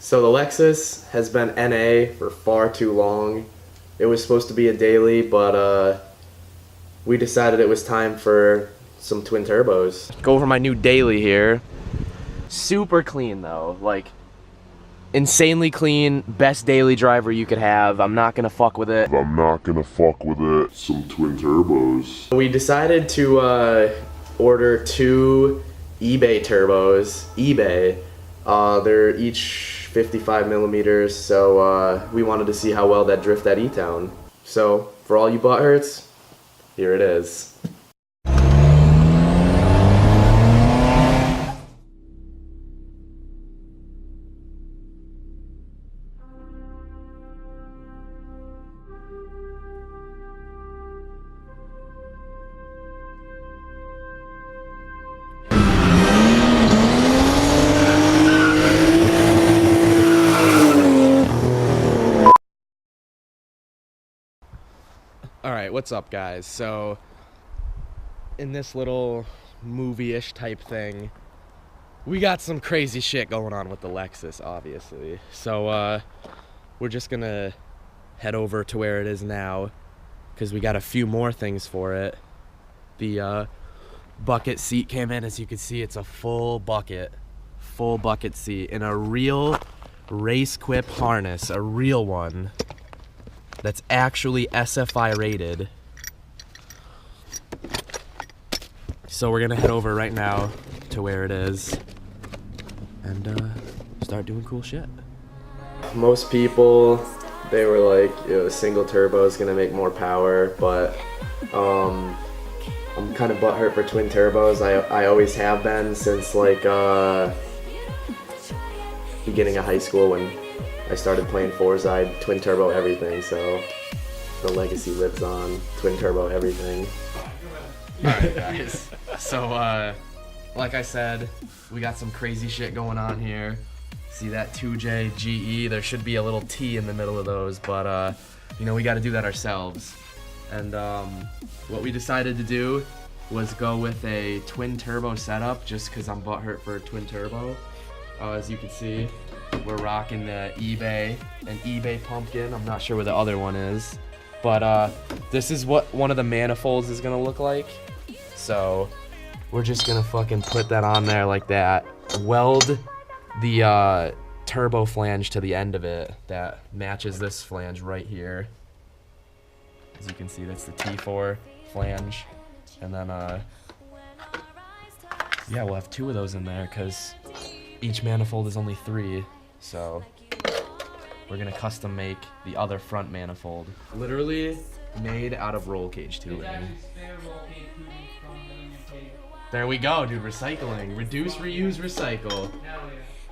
So the Lexus has been NA for far too long. It was supposed to be a daily, but we decided it was time for some twin turbos. Go over my new daily here. Super clean though, like insanely clean, best daily driver you could have. I'm not gonna fuck with it. Some twin turbos. We decided to order 2 eBay turbos. They're each 55 millimeters, so we wanted to see how well that drift at E-Town. So for all you butthurts, here it is. Alright, what's up guys? So, in this little movie-ish type thing, we got some crazy shit going on with the Lexus, obviously. So, we're just gonna head over to where it is now, because we got a few more things for it. The bucket seat came in, as you can see, it's a full bucket seat, in a real race quip harness, a real one. That's actually SFI rated. So we're gonna head over right now to where it is and start doing cool shit. Most people, they were like, a single turbo is gonna make more power, but I'm kind of butthurt for twin turbos. I always have been since like beginning of high school when I started playing Forza, twin turbo everything, so the legacy lives on. Twin turbo everything. Alright guys, so like I said, we got some crazy shit going on here. See that 2J GE? There should be a little T in the middle of those, but you know, we got to do that ourselves. And what we decided to do was go with a twin turbo setup, just because I'm butthurt for a twin turbo. As you can see, we're rocking the an eBay pumpkin. I'm not sure where the other one is, but this is what one of the manifolds is gonna look like. So we're just gonna fucking put that on there like that. Weld the turbo flange to the end of it that matches this flange right here. As you can see, that's the T4 flange, and then yeah, we'll have 2 of those in there because each manifold is only 3. So we're gonna custom make the other front manifold. Literally made out of roll cage tubing. There we go, dude. Recycling. Reduce, reuse, recycle.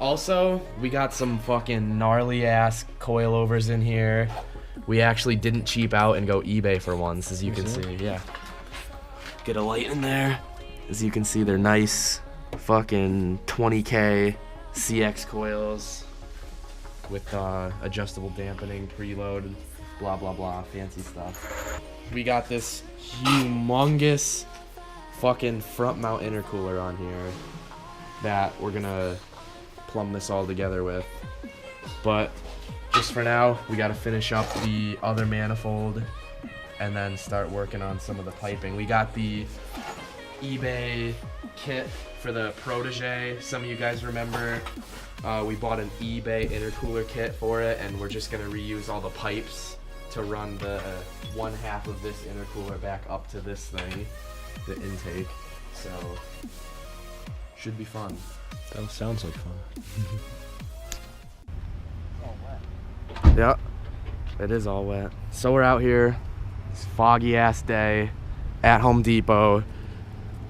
Also, we got some fucking gnarly ass coilovers in here. We actually didn't cheap out and go eBay for once, as you can see. Yeah. Get a light in there. As you can see, they're nice fucking 20K CX coils with adjustable dampening, preload, blah blah blah, fancy stuff. We got this humongous fucking front mount intercooler on here that we're gonna plumb this all together with. But just for now, we gotta finish up the other manifold and then start working on some of the piping. We got the eBay kit for the Protege. Some of you guys remember we bought an eBay intercooler kit for it, and we're just gonna reuse all the pipes to run the one half of this intercooler back up to this thing, the intake. So should be fun. That sounds like fun. Yeah, it is all wet. So we're out here, this foggy ass day at Home Depot,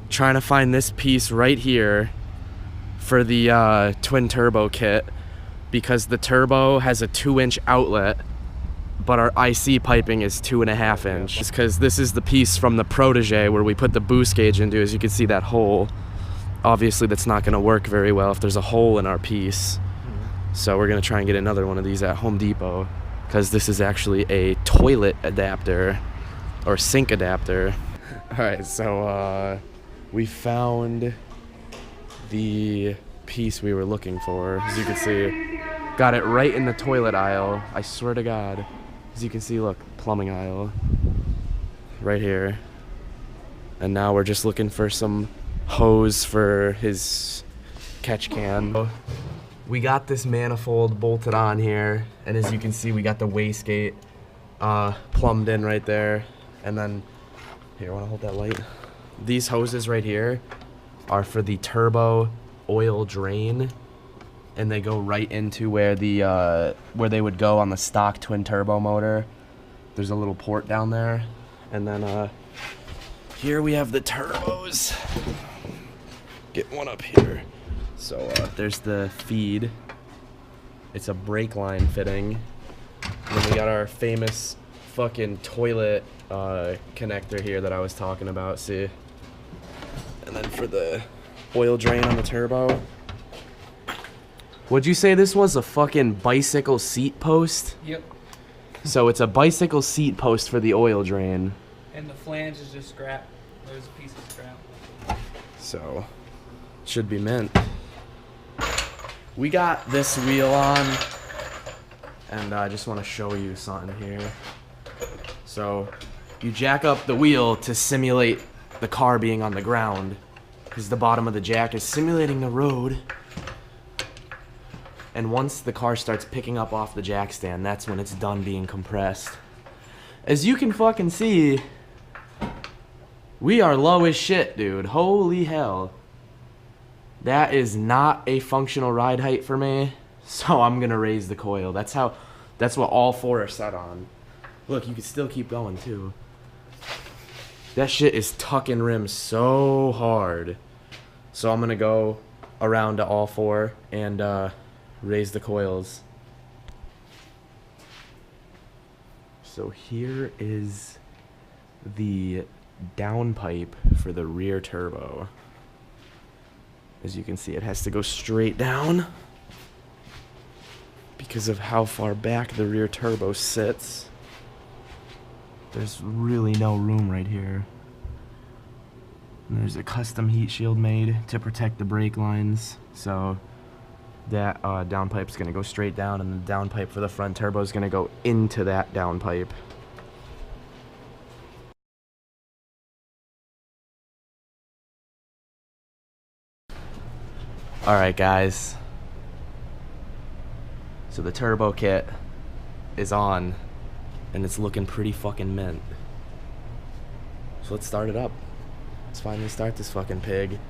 trying to find this piece right here for the twin turbo kit, because the turbo has a 2-inch outlet, but our IC piping is 2.5 inch. It's because this is the piece from the Protege where we put the boost gauge into. As you can see, that hole. Obviously that's not gonna work very well if there's a hole in our piece. So we're gonna try and get another one of these at Home Depot, because this is actually a toilet adapter or sink adapter. All right, so we found the piece we were looking for. As you can see, Got it right in the toilet aisle. I swear to God. As you can see, look, plumbing aisle. Right here. And now we're just looking for some hose for his catch can. We got this manifold bolted on here, and as you can see, we got the wastegate plumbed in right there. And then, here, wanna hold that light? These hoses right here are for the turbo oil drain, and they go right into where the where they would go on the stock twin turbo motor. There's a little port down there, and then here we have the turbos. Get one up here. So there's the feed. It's a brake line fitting. And then we got our famous fucking toilet connector here that I was talking about, see? And then for the oil drain on the turbo. Would you say this was a fucking bicycle seat post? Yep. So it's a bicycle seat post for the oil drain. And the flange is just scrap. There's a piece of scrap. So, should be mint. We got this wheel on, and I just want to show you something here. So, you jack up the wheel to simulate the car being on the ground, because the bottom of the jack is simulating the road. And once the car starts picking up off the jack stand, that's when it's done being compressed. As you can fucking see, we are low as shit, dude. Holy hell. That is not a functional ride height for me, so I'm gonna raise the coil. That's what all four are set on. Look, you can still keep going too. That shit is tucking rims so hard. So I'm gonna go around to all four and raise the coils. So here is the downpipe for the rear turbo. As you can see, it has to go straight down because of how far back the rear turbo sits. There's really no room right here. And there's a custom heat shield made to protect the brake lines, so that downpipe's gonna go straight down, and the downpipe for the front turbo is gonna go into that downpipe. Alright guys, so the turbo kit is on, and it's looking pretty fucking mint. So let's start it up. Let's finally start this fucking pig.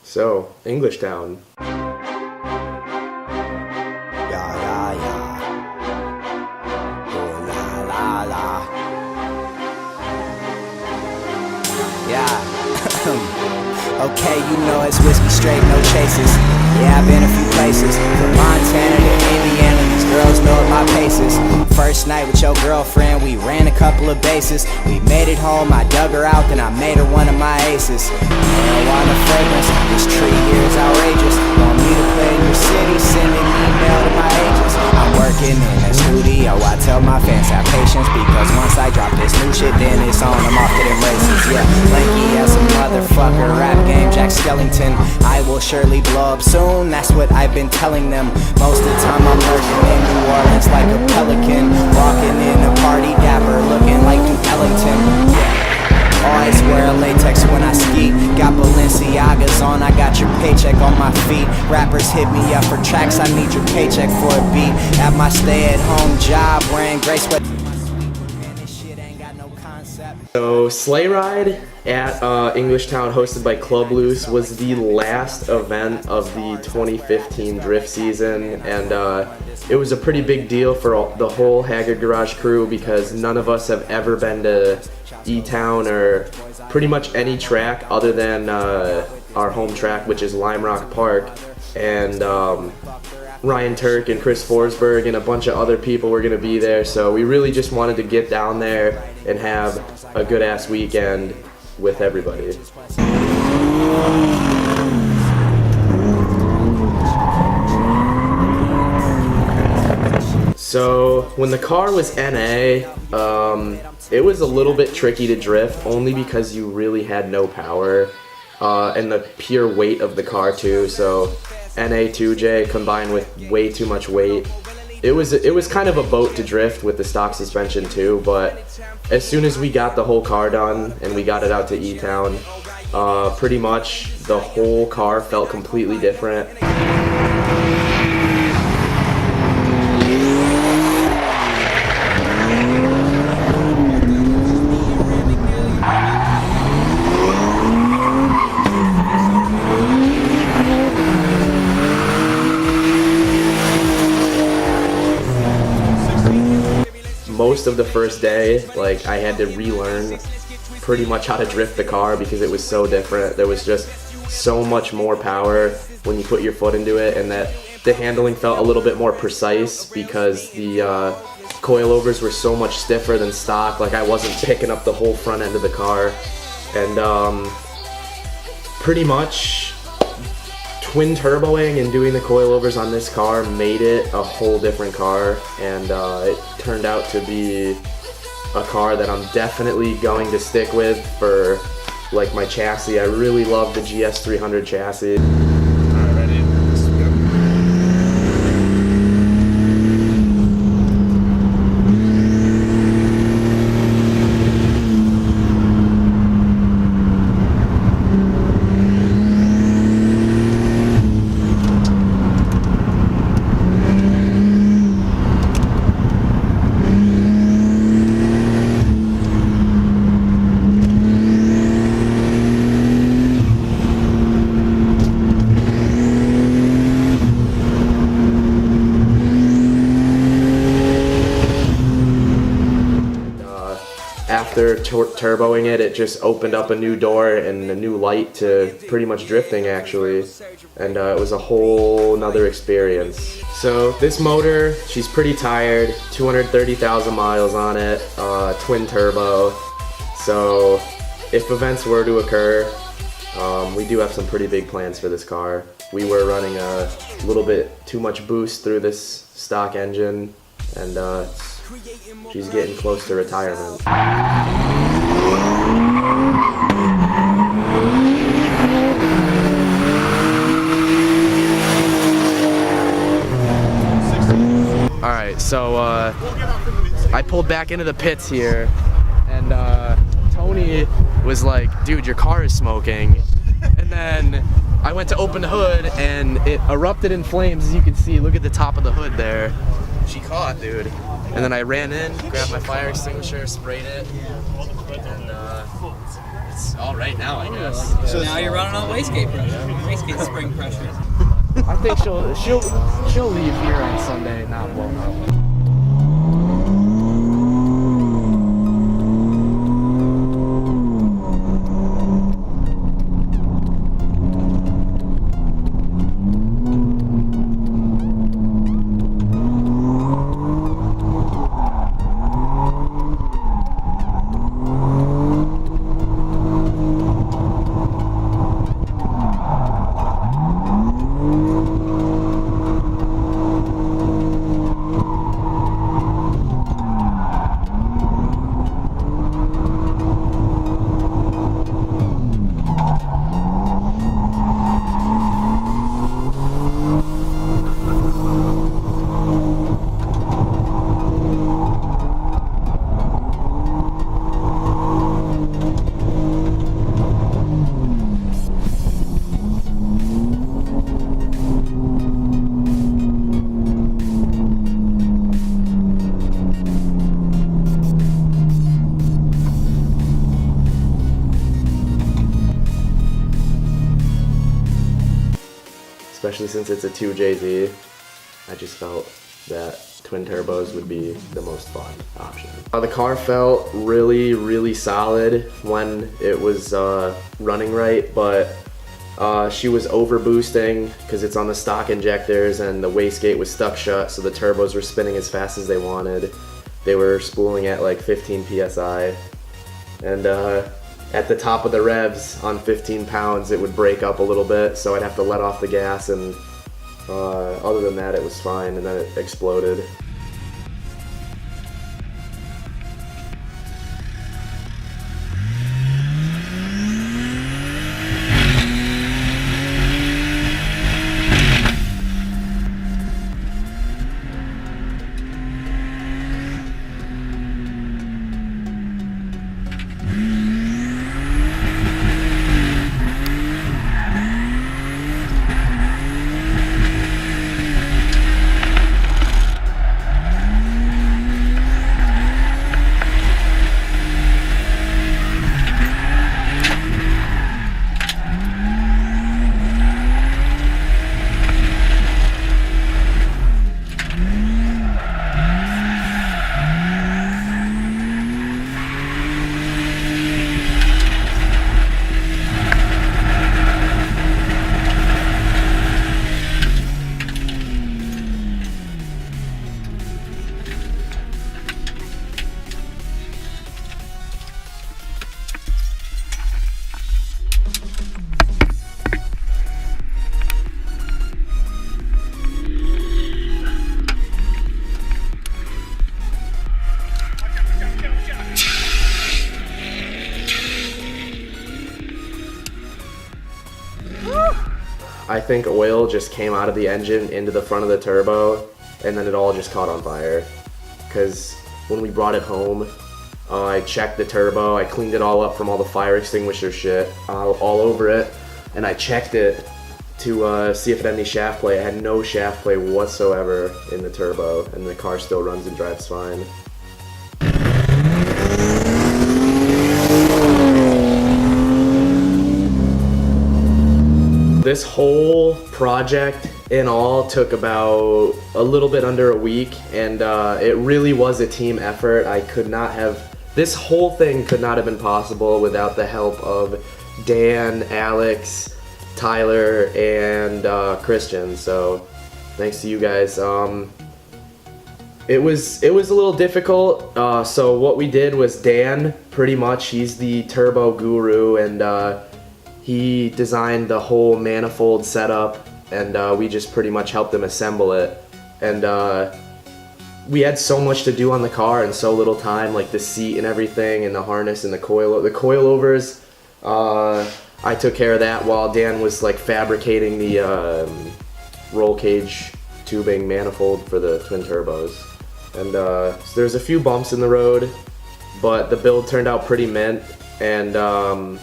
So, English Town. Okay, you know it's whiskey straight, no chases. Yeah, I've been a few places, from Montana to Indiana, these girls know my paces. First night with your girlfriend, we ran a couple of bases. We made it home, I dug her out, then I made her one of my aces. Marijuana fragrance, this tree here is outrageous. Want me to play in your city, send an email to my agents. I'm working in the studio, I tell my fans have patience, because once I drop this new shit, then it's on, I'm off to them races. Yeah, lanky as a motherfucker, rap game, Jack Skellington. I will surely blow up soon, that's what I've been telling them. Most of the time I'm lurking in New Orleans like a pelican, walking in a party dapper, looking like Duke Ellington. Yeah. Always wear a latex when I ski. Got Balenciagas on, I got your paycheck on my feet. Rappers hit me up for tracks, I need your paycheck for a beat. At my stay-at-home job, wearing gray sweat. Man, this shit ain't got no concept. So Sleigh Ride at Englishtown, hosted by Club Loose, was the last event of the 2015 drift season, and it was a pretty big deal for the whole Haggard Garage crew because none of us have ever been to E-Town or pretty much any track other than our home track, which is Lime Rock Park, and Ryan Turk and Chris Forsberg and a bunch of other people were going to be there, so we really just wanted to get down there and have a good ass weekend with everybody. So when the car was NA, it was a little bit tricky to drift only because you really had no power and the pure weight of the car too. So NA 2J combined with way too much weight. It was kind of a boat to drift with the stock suspension too, but as soon as we got the whole car done and we got it out to E-Town, pretty much the whole car felt completely different. Most of the first day, like, I had to relearn pretty much how to drift the car because it was so different. There was just so much more power when you put your foot into it, and that the handling felt a little bit more precise because the coilovers were so much stiffer than stock. Like, I wasn't picking up the whole front end of the car, and pretty much twin turboing and doing the coilovers on this car made it a whole different car, and it turned out to be a car that I'm definitely going to stick with for like my chassis. I really love the GS300 chassis. Alright, ready? After turboing it, it just opened up a new door and a new light to pretty much drifting actually, and it was a whole nother experience. So this motor, she's pretty tired, 230,000 miles on it, twin turbo, so if events were to occur, we do have some pretty big plans for this car. We were running a little bit too much boost through this stock engine, and she's getting close to retirement. Alright, so I pulled back into the pits here, and Tony was like, dude, your car is smoking. And then I went to open the hood and it erupted in flames, as you can see. Look at the top of the hood there. She caught, dude. And then I ran in, grabbed my fire extinguisher, sprayed it, and it's all right now, I guess. So now you're running on wastegate pressure, wastegate spring pressure. I think she'll leave here on Sunday, not blown up. especially since it's a 2JZ. I just felt that twin turbos would be the most fun option. The car felt really, really solid when it was running right, but she was over boosting because it's on the stock injectors and the wastegate was stuck shut, so the turbos were spinning as fast as they wanted. They were spooling at like 15 PSI. And at the top of the revs on 15 pounds, it would break up a little bit, so I'd have to let off the gas, and other than that, it was fine, and then it exploded. I think oil just came out of the engine into the front of the turbo, and then it all just caught on fire. Because when we brought it home, I checked the turbo, I cleaned it all up from all the fire extinguisher shit all over it, and I checked it to see if it had any shaft play. It had no shaft play whatsoever in the turbo, and the car still runs and drives fine. This whole project in all took about a little bit under a week, and it really was a team effort. This whole thing could not have been possible without the help of Dan, Alex, Tyler, and Christian, so thanks to you guys. It was a little difficult, so what we did was Dan, pretty much, he's the turbo guru, and he designed the whole manifold setup, and we just pretty much helped him assemble it. And we had so much to do on the car and so little time, like the seat and everything, and the harness and the coilovers. I took care of that while Dan was like fabricating the roll cage tubing manifold for the twin turbos. And so there's a few bumps in the road, but the build turned out pretty mint, and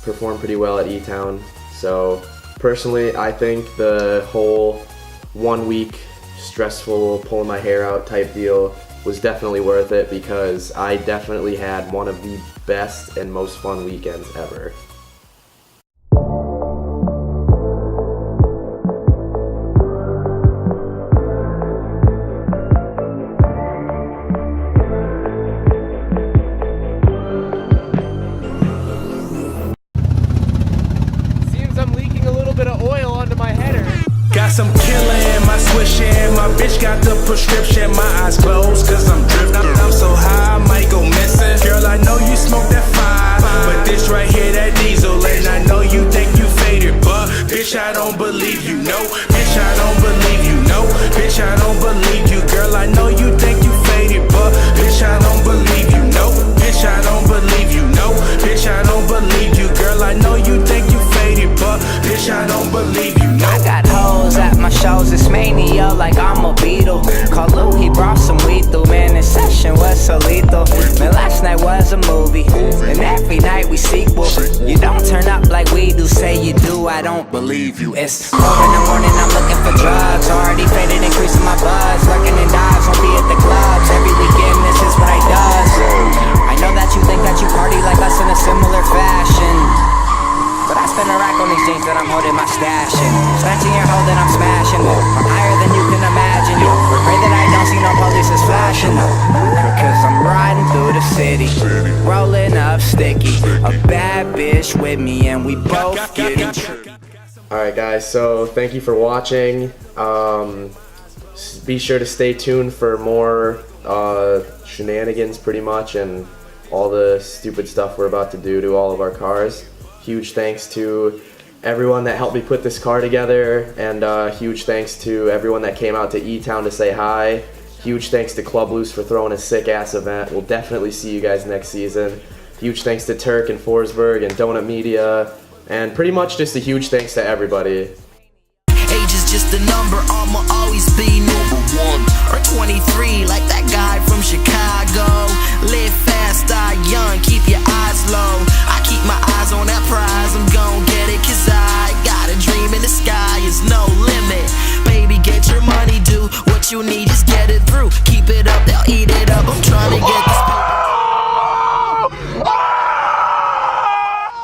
performed pretty well at E-Town. So personally, I think the whole 1 week stressful pulling my hair out type deal was definitely worth it, because I definitely had one of the best and most fun weekends ever. Got some killer in my swish and my bitch got the prescription. My eyes closed cause I'm drifting. I'm so high I might go missing. Girl, I know you smoke that fire, but this right here that diesel, and I know you think you faded, but bitch I don't believe you, no. Bitch I don't believe you, no. Bitch I don't believe you. Girl, I know you think you faded, but bitch I don't believe you, no. Bitch I don't believe you, no. Bitch I don't believe you. Girl, I know you think you faded, but bitch I don't believe you, no. I got hoes at my shows, it's mania like I'm a Beatle. Call Lou, he brought some weed through, man, this session was so lethal. Man, last night was a movie, and every night we sequel. You don't turn up like we do, say you do, I don't believe you. It's 4 in the morning, I'm looking for drugs, already faded, increasing my buzz. Working in dives, won't be at the clubs, every weekend this is what I does. I know that you think that you party like us in a similar fashion, but I spend a rack on these jeans that I'm holding my stash in. Snatching city. Rolling up sticky, a bad bitch with me, and we both getting tricky. Alright guys, so thank you for watching. Be sure to stay tuned for more shenanigans pretty much, and all the stupid stuff we're about to do to all of our cars. Huge thanks to everyone that helped me put this car together, and huge thanks to everyone that came out to E-Town to say hi. Huge thanks to Club Loose for throwing a sick ass event. We'll definitely see you guys next season. Huge thanks to Turk and Forsberg and Donut Media, and pretty much just a huge thanks to everybody. Age is just a number, I'ma always be number 1 or 23, like that guy from Chicago. Live fast, die young, keep your eyes low. I keep my eyes on that prize, I'm gon' get it, cause I got a dream in the sky, is no limit. Baby, get your money, do what you need, just get it through. Keep it up, they'll eat it up, I'm trying